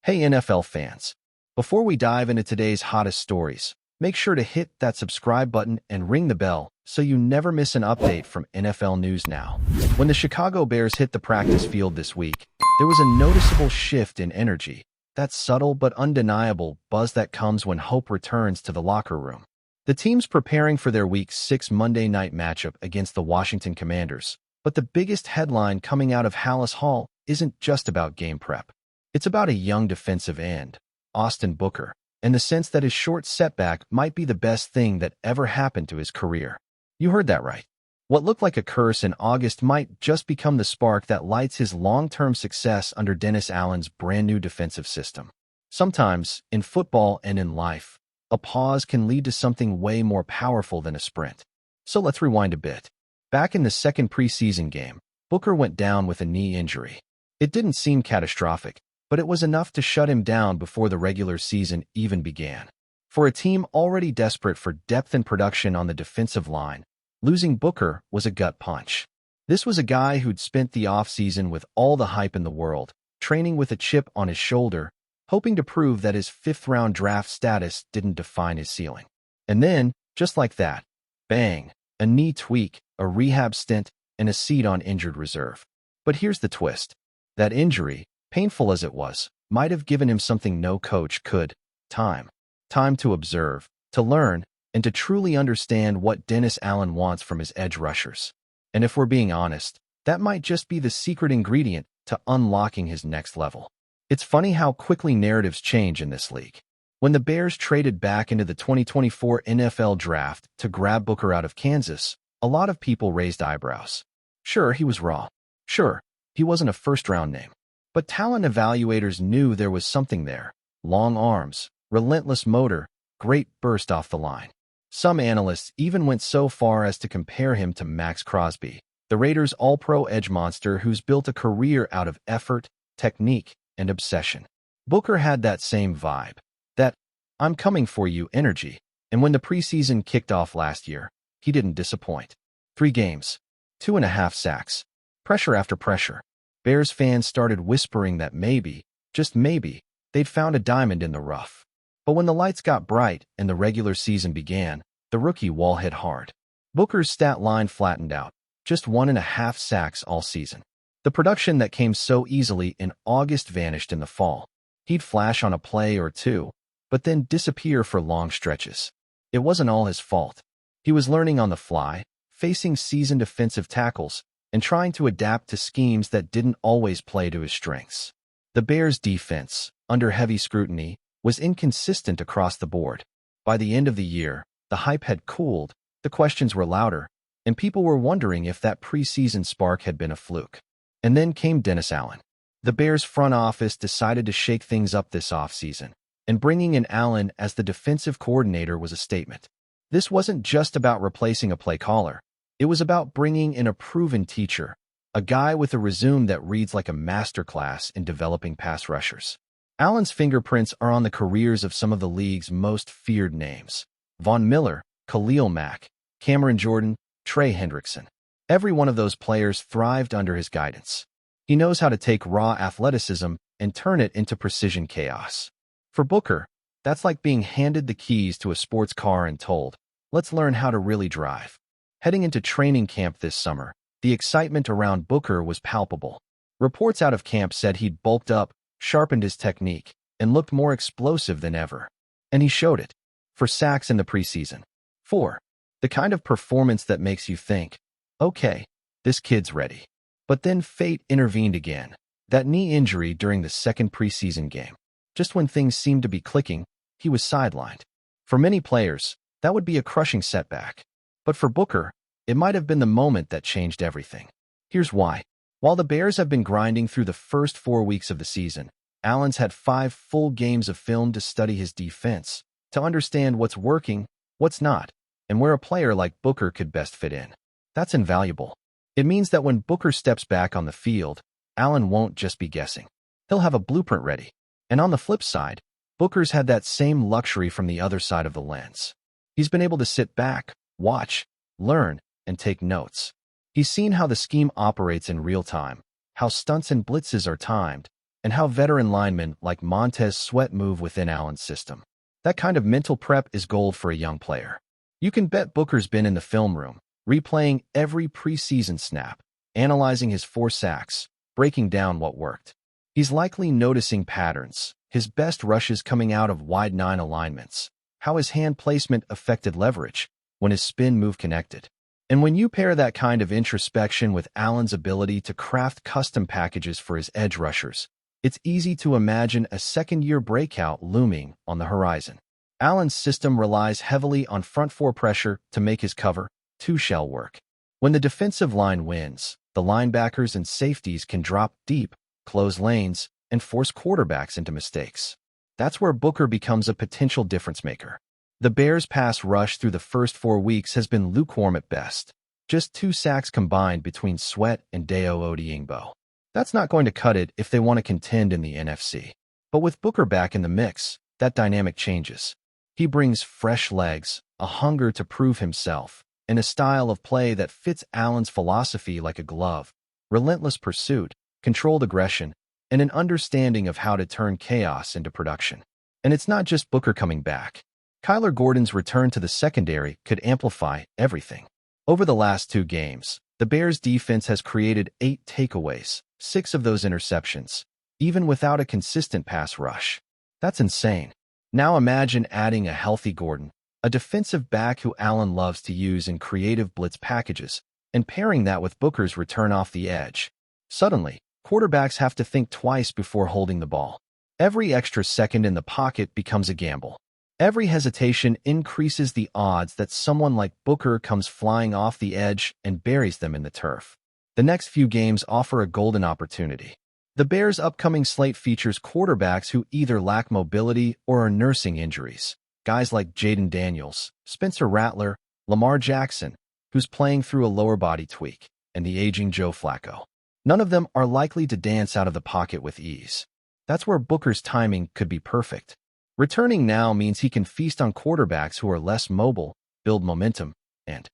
Hey NFL fans, before we dive into today's hottest stories, make sure to hit that subscribe button and ring the bell so you never miss an update from NFL News Now. When the Chicago Bears hit the practice field this week, there was a noticeable shift in energy, that subtle but undeniable buzz that comes when hope returns to the locker room. The team's preparing for their Week 6 Monday night matchup against the Washington Commanders, but the biggest headline coming out of Hallis Hall isn't just about game prep. It's about a young defensive end, Austin Booker, in the sense that his short setback might be the best thing that ever happened to his career. You heard that right. What looked like a curse in August might just become the spark that lights his long-term success under Dennis Allen's brand-new defensive system. Sometimes, in football and in life, a pause can lead to something way more powerful than a sprint. So let's rewind a bit. Back in the second preseason game, Booker went down with a knee injury. It didn't seem catastrophic, but it was enough to shut him down before the regular season even began. For a team already desperate for depth and production on the defensive line, losing Booker was a gut punch. This was a guy who'd spent the offseason with all the hype in the world, training with a chip on his shoulder, hoping to prove that his fifth-round draft status didn't define his ceiling. And then, just like that, bang, a knee tweak, a rehab stint, and a seat on injured reserve. But here's the twist. That injury, painful as it was, might have given him something no coach could: time. Time to observe, to learn, and to truly understand what Dennis Allen wants from his edge rushers. And if we're being honest, that might just be the secret ingredient to unlocking his next level. It's funny how quickly narratives change in this league. When the Bears traded back into the 2024 NFL Draft to grab Booker out of Kansas, a lot of people raised eyebrows. Sure, he was raw. Sure, he wasn't a first-round name. But talent evaluators knew there was something there: long arms, relentless motor, great burst off the line. Some analysts even went so far as to compare him to Max Crosby, the Raiders' all-pro edge monster who's built a career out of effort, technique, and obsession. Booker had that same vibe, that "I'm coming for you" energy, and when the preseason kicked off last year, he didn't disappoint. 3 games, 2.5 sacks, pressure after pressure. Bears fans started whispering that maybe, just maybe, they'd found a diamond in the rough. But when the lights got bright and the regular season began, the rookie wall hit hard. Booker's stat line flattened out, just 1.5 sacks all season. The production that came so easily in August vanished in the fall. He'd flash on a play or two, but then disappear for long stretches. It wasn't all his fault. He was learning on the fly, facing seasoned defensive tackles, and trying to adapt to schemes that didn't always play to his strengths. The Bears' defense, under heavy scrutiny, was inconsistent across the board. By the end of the year, the hype had cooled, the questions were louder, and people were wondering if that preseason spark had been a fluke. And then came Dennis Allen. The Bears' front office decided to shake things up this offseason, and bringing in Allen as the defensive coordinator was a statement. This wasn't just about replacing a play caller. It was about bringing in a proven teacher, a guy with a resume that reads like a masterclass in developing pass rushers. Allen's fingerprints are on the careers of some of the league's most feared names: Von Miller, Khalil Mack, Cameron Jordan, Trey Hendrickson. Every one of those players thrived under his guidance. He knows how to take raw athleticism and turn it into precision chaos. For Booker, that's like being handed the keys to a sports car and told, "Let's learn how to really drive." Heading into training camp this summer, the excitement around Booker was palpable. Reports out of camp said he'd bulked up, sharpened his technique, and looked more explosive than ever. And he showed it. 4 sacks in the preseason. 4. The kind of performance that makes you think, okay, this kid's ready. But then fate intervened again. That knee injury during the second preseason game. Just when things seemed to be clicking, he was sidelined. For many players, that would be a crushing setback. But for Booker, it might have been the moment that changed everything. Here's why. While the Bears have been grinding through the first 4 weeks of the season, Allen's had 5 full games of film to study his defense, to understand what's working, what's not, and where a player like Booker could best fit in. That's invaluable. It means that when Booker steps back on the field, Allen won't just be guessing. He'll have a blueprint ready. And on the flip side, Booker's had that same luxury from the other side of the lens. He's been able to sit back, watch, learn, and take notes. He's seen how the scheme operates in real time, how stunts and blitzes are timed, and how veteran linemen like Montez Sweat move within Allen's system. That kind of mental prep is gold for a young player. You can bet Booker's been in the film room, replaying every preseason snap, analyzing his 4 sacks, breaking down what worked. He's likely noticing patterns, his best rushes coming out of wide 9 alignments, how his hand placement affected leverage when his spin move connected. And when you pair that kind of introspection with Allen's ability to craft custom packages for his edge rushers, it's easy to imagine a second-year breakout looming on the horizon. Allen's system relies heavily on front 4 pressure to make his cover 2 shell work. When the defensive line wins, the linebackers and safeties can drop deep, close lanes, and force quarterbacks into mistakes. That's where Booker becomes a potential difference maker. The Bears' pass rush through the first 4 weeks has been lukewarm at best. Just 2 sacks combined between Sweat and Dayo Odeyingbo. That's not going to cut it if they want to contend in the NFC. But with Booker back in the mix, that dynamic changes. He brings fresh legs, a hunger to prove himself, and a style of play that fits Allen's philosophy like a glove. Relentless pursuit, controlled aggression, and an understanding of how to turn chaos into production. And it's not just Booker coming back. Kyler Gordon's return to the secondary could amplify everything. Over the last 2 games, the Bears' defense has created 8 takeaways, 6 of those interceptions, even without a consistent pass rush. That's insane. Now imagine adding a healthy Gordon, a defensive back who Allen loves to use in creative blitz packages, and pairing that with Booker's return off the edge. Suddenly, quarterbacks have to think twice before holding the ball. Every extra second in the pocket becomes a gamble. Every hesitation increases the odds that someone like Booker comes flying off the edge and buries them in the turf. The next few games offer a golden opportunity. The Bears' upcoming slate features quarterbacks who either lack mobility or are nursing injuries. Guys like Jaden Daniels, Spencer Rattler, Lamar Jackson, who's playing through a lower body tweak, and the aging Joe Flacco. None of them are likely to dance out of the pocket with ease. That's where Booker's timing could be perfect. Returning now means he can feast on quarterbacks who are less mobile, build momentum, and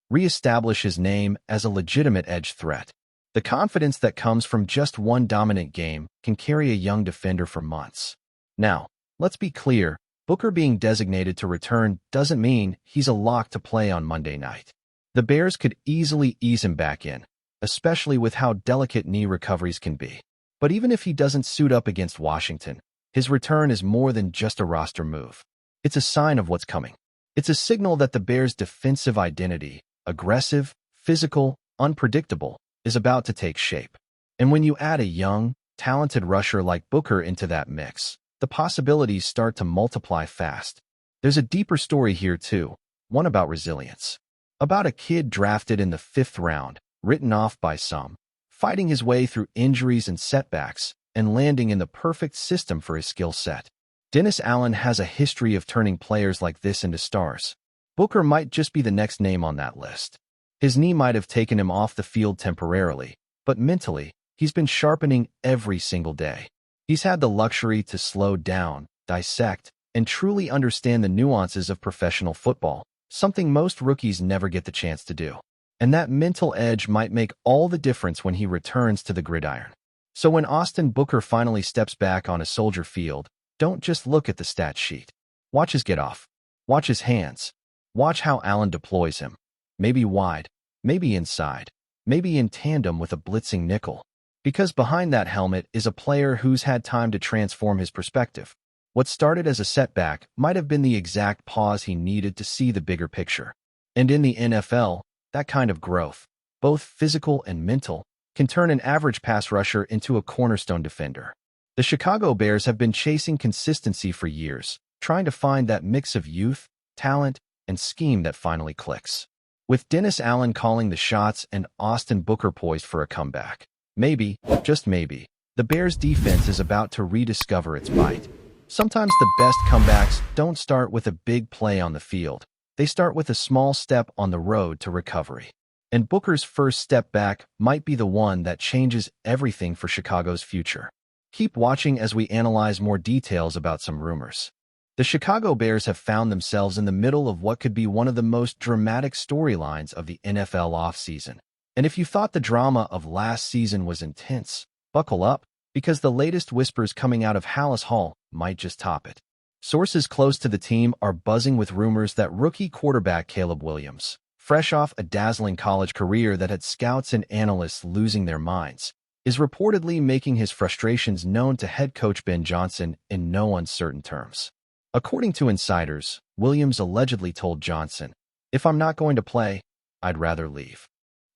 reestablish his name as a legitimate edge threat. The confidence that comes from just one dominant game can carry a young defender for months. Now, let's be clear, Booker being designated to return doesn't mean he's a lock to play on Monday night. The Bears could easily ease him back in, especially with how delicate knee recoveries can be. But even if he doesn't suit up against Washington, his return is more than just a roster move. It's a sign of what's coming. It's a signal that the Bears' defensive identity, aggressive, physical, unpredictable, is about to take shape. And when you add a young, talented rusher like Booker into that mix, the possibilities start to multiply fast. There's a deeper story here too, one about resilience. About a kid drafted in the 5th round, written off by some, fighting his way through injuries and setbacks, and landing in the perfect system for his skill set. Dennis Allen has a history of turning players like this into stars. Booker might just be the next name on that list. His knee might have taken him off the field temporarily, but mentally, he's been sharpening every single day. He's had the luxury to slow down, dissect, and truly understand the nuances of professional football, something most rookies never get the chance to do. And that mental edge might make all the difference when he returns to the gridiron. So when Austin Booker finally steps back on a Soldier Field, don't just look at the stat sheet. Watch his get-off. Watch his hands. Watch how Allen deploys him. Maybe wide, maybe inside, maybe in tandem with a blitzing nickel. Because behind that helmet is a player who's had time to transform his perspective. What started as a setback might have been the exact pause he needed to see the bigger picture. And in the NFL, that kind of growth, both physical and mental, can turn an average pass rusher into a cornerstone defender. The Chicago Bears have been chasing consistency for years, trying to find that mix of youth, talent, and scheme that finally clicks. With Dennis Allen calling the shots and Austin Booker poised for a comeback, maybe, just maybe, the Bears' defense is about to rediscover its bite. Sometimes the best comebacks don't start with a big play on the field. They start with a small step on the road to recovery. And Booker's first step back might be the one that changes everything for Chicago's future. Keep watching as we analyze more details about some rumors. The Chicago Bears have found themselves in the middle of what could be one of the most dramatic storylines of the NFL offseason. And if you thought the drama of last season was intense, buckle up, because the latest whispers coming out of Hallis Hall might just top it. Sources close to the team are buzzing with rumors that rookie quarterback Caleb Williams, fresh off a dazzling college career that had scouts and analysts losing their minds, is reportedly making his frustrations known to head coach Ben Johnson in no uncertain terms. According to insiders, Williams allegedly told Johnson, "If I'm not going to play, I'd rather leave."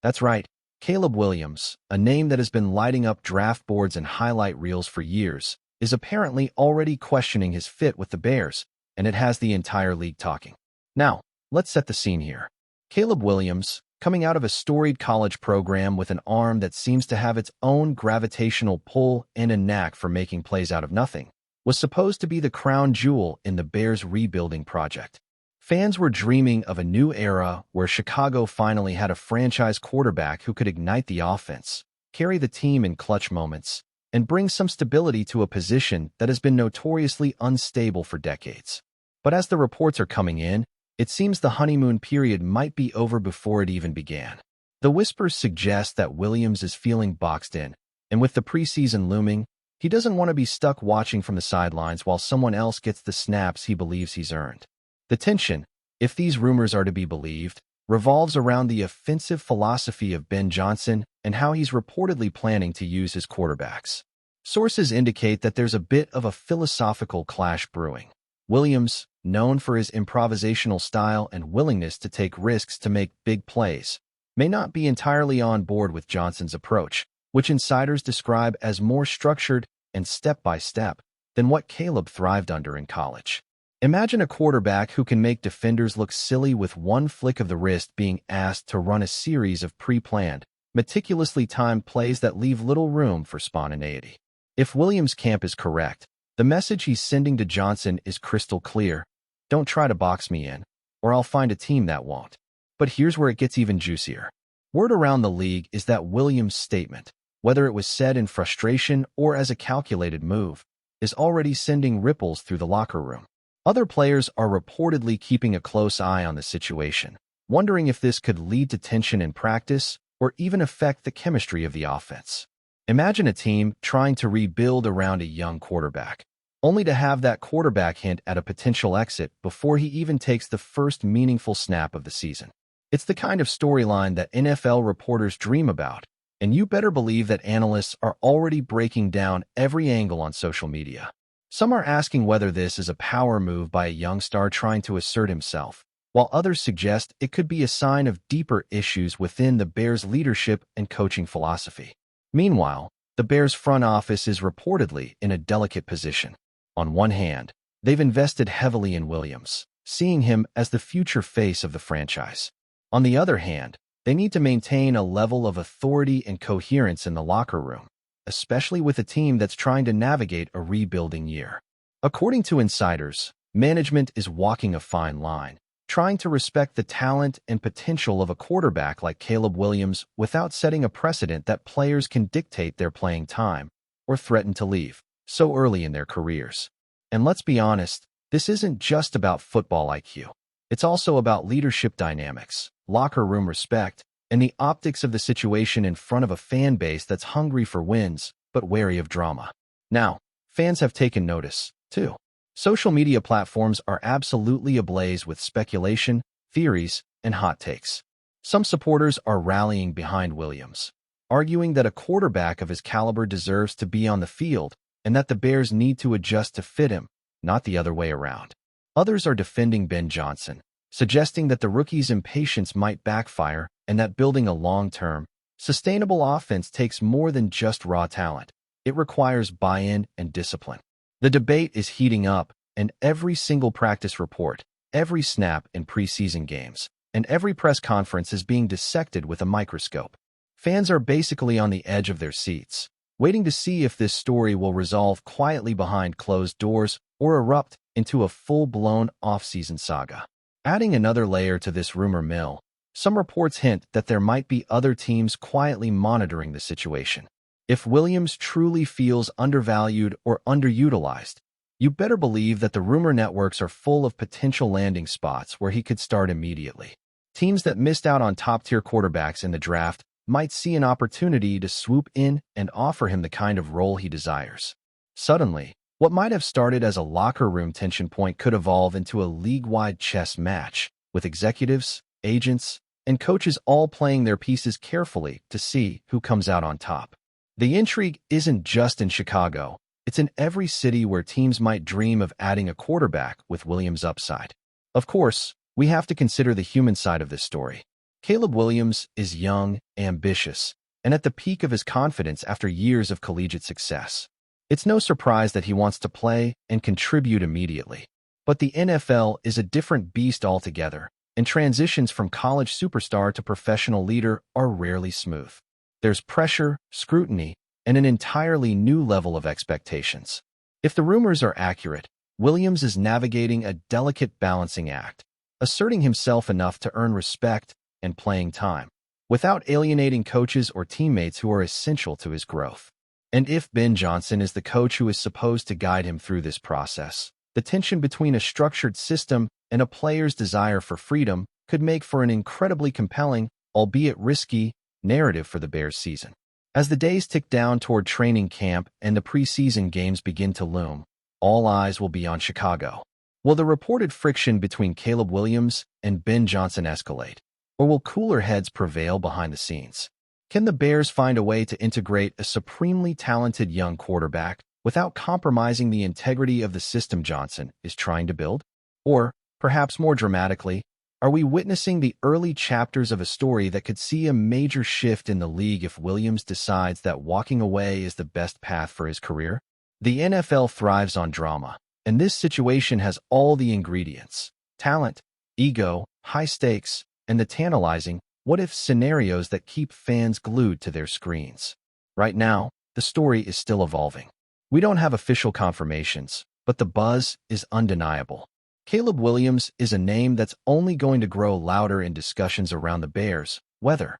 That's right, Caleb Williams, a name that has been lighting up draft boards and highlight reels for years, is apparently already questioning his fit with the Bears, and it has the entire league talking. Now, let's set the scene here. Caleb Williams, coming out of a storied college program with an arm that seems to have its own gravitational pull and a knack for making plays out of nothing, was supposed to be the crown jewel in the Bears' rebuilding project. Fans were dreaming of a new era where Chicago finally had a franchise quarterback who could ignite the offense, carry the team in clutch moments, and bring some stability to a position that has been notoriously unstable for decades. But as the reports are coming in, it seems the honeymoon period might be over before it even began. The whispers suggest that Williams is feeling boxed in, and with the preseason looming, he doesn't want to be stuck watching from the sidelines while someone else gets the snaps he believes he's earned. The tension, if these rumors are to be believed, revolves around the offensive philosophy of Ben Johnson and how he's reportedly planning to use his quarterbacks. Sources indicate that there's a bit of a philosophical clash brewing. Williams, known for his improvisational style and willingness to take risks to make big plays, may not be entirely on board with Johnson's approach, which insiders describe as more structured and step-by-step than what Caleb thrived under in college. Imagine a quarterback who can make defenders look silly with one flick of the wrist being asked to run a series of pre-planned, meticulously timed plays that leave little room for spontaneity. If Williams' camp is correct, the message he's sending to Johnson is crystal clear: don't try to box me in, or I'll find a team that won't. But here's where it gets even juicier. Word around the league is that Williams' statement, whether it was said in frustration or as a calculated move, is already sending ripples through the locker room. Other players are reportedly keeping a close eye on the situation, wondering if this could lead to tension in practice or even affect the chemistry of the offense. Imagine a team trying to rebuild around a young quarterback, only to have that quarterback hint at a potential exit before he even takes the first meaningful snap of the season. It's the kind of storyline that NFL reporters dream about, and you better believe that analysts are already breaking down every angle on social media. Some are asking whether this is a power move by a young star trying to assert himself, while others suggest it could be a sign of deeper issues within the Bears' leadership and coaching philosophy. Meanwhile, the Bears' front office is reportedly in a delicate position. On one hand, they've invested heavily in Williams, seeing him as the future face of the franchise. On the other hand, they need to maintain a level of authority and coherence in the locker room, especially with a team that's trying to navigate a rebuilding year. According to insiders, management is walking a fine line, trying to respect the talent and potential of a quarterback like Caleb Williams without setting a precedent that players can dictate their playing time or threaten to leave so early in their careers. And let's be honest, this isn't just about football IQ. It's also about leadership dynamics, locker room respect, and the optics of the situation in front of a fan base that's hungry for wins, but wary of drama. Now, fans have taken notice, too. Social media platforms are absolutely ablaze with speculation, theories, and hot takes. Some supporters are rallying behind Williams, arguing that a quarterback of his caliber deserves to be on the field and that the Bears need to adjust to fit him, not the other way around. Others are defending Ben Johnson, suggesting that the rookie's impatience might backfire and that building a long-term, sustainable offense takes more than just raw talent. It requires buy-in and discipline. The debate is heating up, and every single practice report, every snap in preseason games, and every press conference is being dissected with a microscope. Fans are basically on the edge of their seats, waiting to see if this story will resolve quietly behind closed doors or erupt into a full-blown off-season saga. Adding another layer to this rumor mill, some reports hint that there might be other teams quietly monitoring the situation. If Williams truly feels undervalued or underutilized, you better believe that the rumor networks are full of potential landing spots where he could start immediately. Teams that missed out on top-tier quarterbacks in the draft might see an opportunity to swoop in and offer him the kind of role he desires. Suddenly, what might have started as a locker room tension point could evolve into a league-wide chess match, with executives, agents, and coaches all playing their pieces carefully to see who comes out on top. The intrigue isn't just in Chicago. It's in every city where teams might dream of adding a quarterback with Williams' upside. Of course, we have to consider the human side of this story. Caleb Williams is young, ambitious, and at the peak of his confidence after years of collegiate success. It's no surprise that he wants to play and contribute immediately. But the NFL is a different beast altogether, and transitions from college superstar to professional leader are rarely smooth. There's pressure, scrutiny, and an entirely new level of expectations. If the rumors are accurate, Williams is navigating a delicate balancing act, asserting himself enough to earn respect and playing time, without alienating coaches or teammates who are essential to his growth. And if Ben Johnson is the coach who is supposed to guide him through this process, the tension between a structured system and a player's desire for freedom could make for an incredibly compelling, albeit risky, narrative for the Bears season. As the days tick down toward training camp and the preseason games begin to loom, all eyes will be on Chicago. Will the reported friction between Caleb Williams and Ben Johnson escalate, or will cooler heads prevail behind the scenes? Can the Bears find a way to integrate a supremely talented young quarterback without compromising the integrity of the system Johnson is trying to build? Or, perhaps more dramatically, are we witnessing the early chapters of a story that could see a major shift in the league if Williams decides that walking away is the best path for his career? The NFL thrives on drama, and this situation has all the ingredients: talent, ego, high stakes, and the tantalizing what-if scenarios that keep fans glued to their screens. Right now, the story is still evolving. We don't have official confirmations, but the buzz is undeniable. Caleb Williams is a name that's only going to grow louder in discussions around the Bears, whether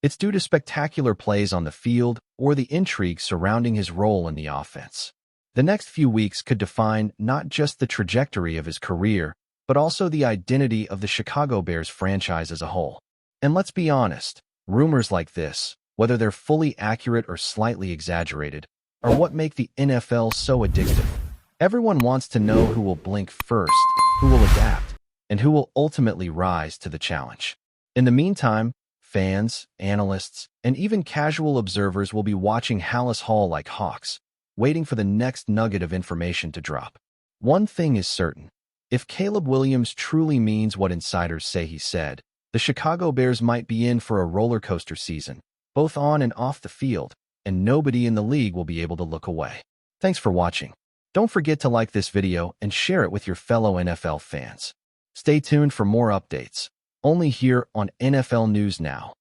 it's due to spectacular plays on the field or the intrigue surrounding his role in the offense. The next few weeks could define not just the trajectory of his career, but also the identity of the Chicago Bears franchise as a whole. And let's be honest, rumors like this, whether they're fully accurate or slightly exaggerated, are what make the NFL so addictive. Everyone wants to know who will blink first, who will adapt, and who will ultimately rise to the challenge. In the meantime, fans, analysts, and even casual observers will be watching Halas Hall like hawks, waiting for the next nugget of information to drop. One thing is certain: if Caleb Williams truly means what insiders say he said, the Chicago Bears might be in for a roller coaster season, both on and off the field, and nobody in the league will be able to look away. Thanks for watching. Don't forget to like this video and share it with your fellow NFL fans. Stay tuned for more updates, only here on NFL News Now.